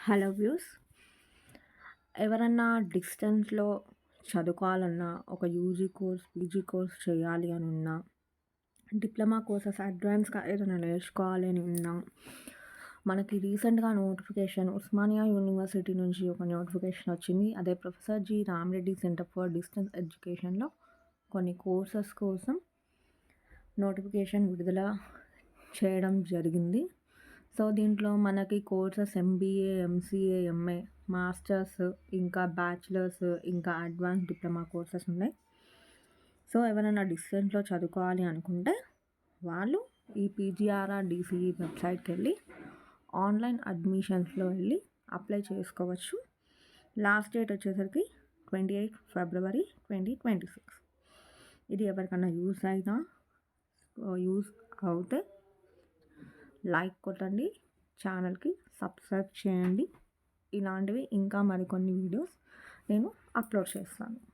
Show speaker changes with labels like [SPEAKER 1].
[SPEAKER 1] Hello views. ఎవరన్నా డిస్టెన్స్‌లో చదువుకోవాలన్నా, ఒక యూజీ కోర్స్, పీజీ కోర్స్ చేయాలి అని ఉన్నా, డిప్లొమా కోర్సెస్ అడ్వాన్స్‌గా ఏదైనా నేర్చుకోవాలి అని ఉన్నా, మనకి రీసెంట్‌గా నోటిఫికేషన్ ఉస్మానియా యూనివర్సిటీ నుంచి ఒక నోటిఫికేషన్ వచ్చింది. అదే professor G. Ramireddy centre for distance ఎడ్యుకేషన్‌లో కొన్ని కోర్సెస్ కోసం నోటిఫికేషన్ విడుదల చేయడం జరిగింది. సో, దీంట్లో మనకి courses MBA, MCA, MA, masters, ఇంకా బ్యాచిలర్స్, ఇంకా అడ్వాన్స్ డిప్లొమా కోర్సెస్ ఉన్నాయి. సో, ఎవరైనా డిస్టెన్స్‌లో చదువుకోవాలి అనుకుంటే వాళ్ళు ఈ పీజీఆర్ఆర్‌డీసీఈ వెబ్‌సైట్‌కెళ్ళి ఆన్‌లైన్ అడ్మిషన్స్‌లో వెళ్ళి అప్లై చేసుకోవచ్చు. లాస్ట్ డేట్ వచ్చేసరికి 28 ఫిబ్రవరి 2026. ఇది ఎవరికన్నా యూజ్ అవుతే లైక్ కొట్టండి, ఛానల్‌కి సబ్స్క్రైబ్ చేయండి. ఇలాంటివి ఇంకా మరికొన్ని వీడియోస్ నేను అప్లోడ్ చేస్తాను.